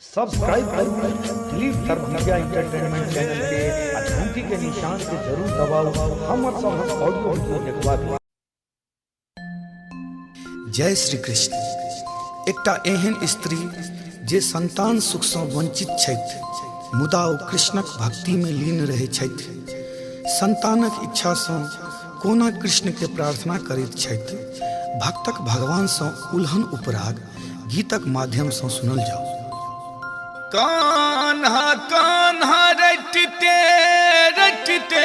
Subscribe करो Dilip सर्वनव्या entertainment channel के घंटी के निशान के जरूर दबाओ। हमर सब ऑडियो वीडियो देखबा। जय श्री कृष्ण। एकटा एहन स्त्री जे संतान सुख से वंचित छथि, मुदा ओ कृष्णक भक्ति में लीन रहै छथि। संतानक इच्छा से कोना कृष्ण के प्रार्थना करैत छथि। भक्तक भगवान से उल्हन उपराग गीतक माध्यम से सुनल जाओ। कान्हा कान्हा रटते रटते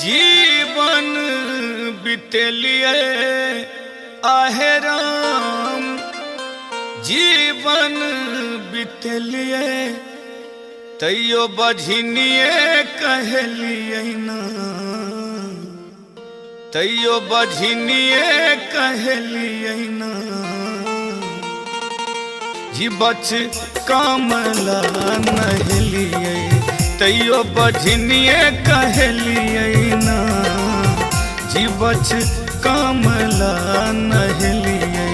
जीवन बितेलिए आहे राम, जीवन बितेलिए तैयो बझनिए कहलिए ना, तैयो बझनिए कहलिए ना। जी बच कामला नहलिए तैयो बझनिए कहलिए ना, जी बच कामला नहलिए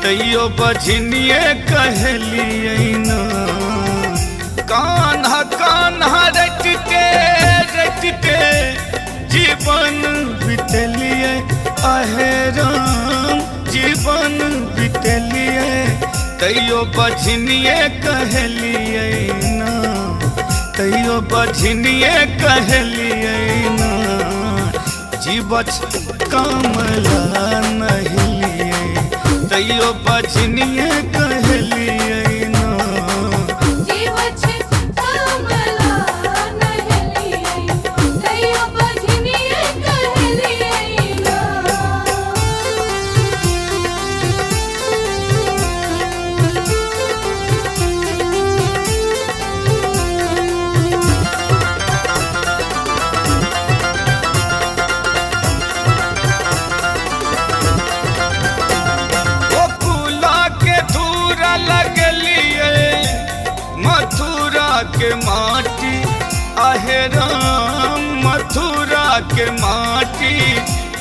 तैयो बझनिए कहलिए ना। कान्हा कान्हा रटते रटते जीवन बितेलिए आहे राम, जीवन बितेलिए तैयो बझनिए कहलिए ना, तैयो बझनिए कहलिए ना। जीवच कामला नहलिए तैयो बझनिए कहलिए ना। जीवच कामला नहलिए तैयो बझनिए कहलिए ना। के माटी आहे राम, मथुरा के माटी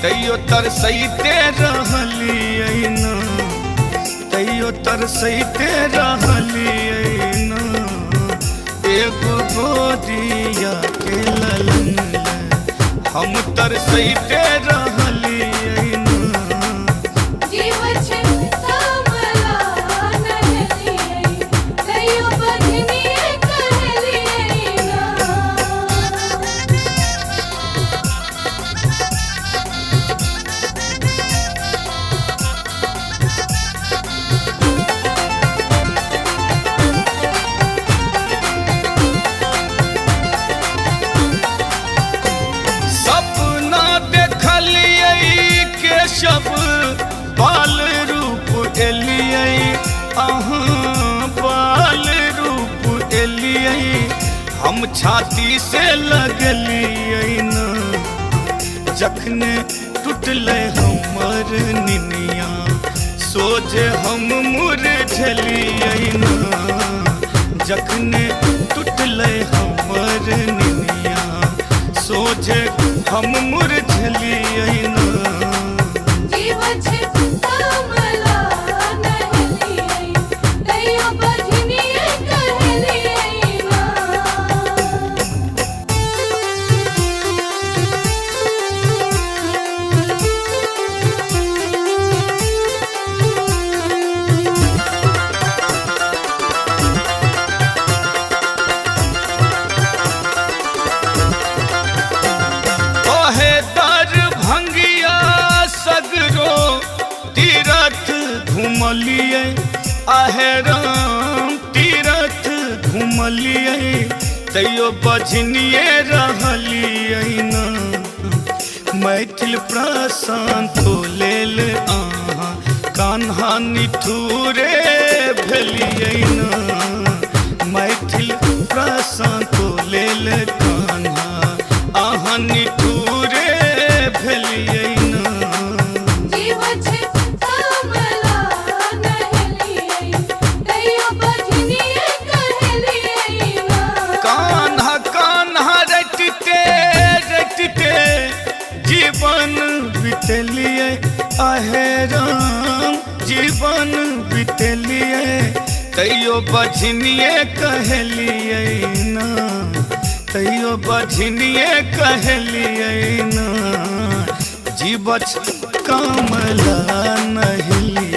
तैयो तरसैते रहलिए ना, तैयो तरसैते रहलिए ना। एगो गोदिया के ललन हम तरसैते रहलिए ना। जीवच कामला नहलिए तैयो बझनिए कहलिए ना। सपना देखलिए केशव बाल रूप एलिए, अहाँ बाल रूप एलिए हम छाती से लगलिए ना। जखने टूटले हमर निनिया सोझे हम मुरझलिए ना। जखने टूटले हमर निनिया सोझे हम मुरझलिए ना। जीवच कामला नहलिए तैयो बझनिए कहलिए ना। ओहे दर भंगिया सगरो तीरथ घुमलिए आहे राम, तीरथ घुमलिए तैयो बझनिए रहलिए ना। मैथिल प्रशांत लेल अहाँ कान्हा निठुरे भेलिए ना। मैथिल प्रशांत लेल कान्हा अहाँ निठुरे भेलिए ना। जीवच कामला नहलिए तैयो बझनिए कहलिए ना। कान्हा कान्हा रटते रटते जीवन बितेलिए आहे राम, जीवन बितेलिए तैयो बझनिए कहलिए ना, तैयो बझनिए कहलिए ना, जीवछ कमला नहिलिए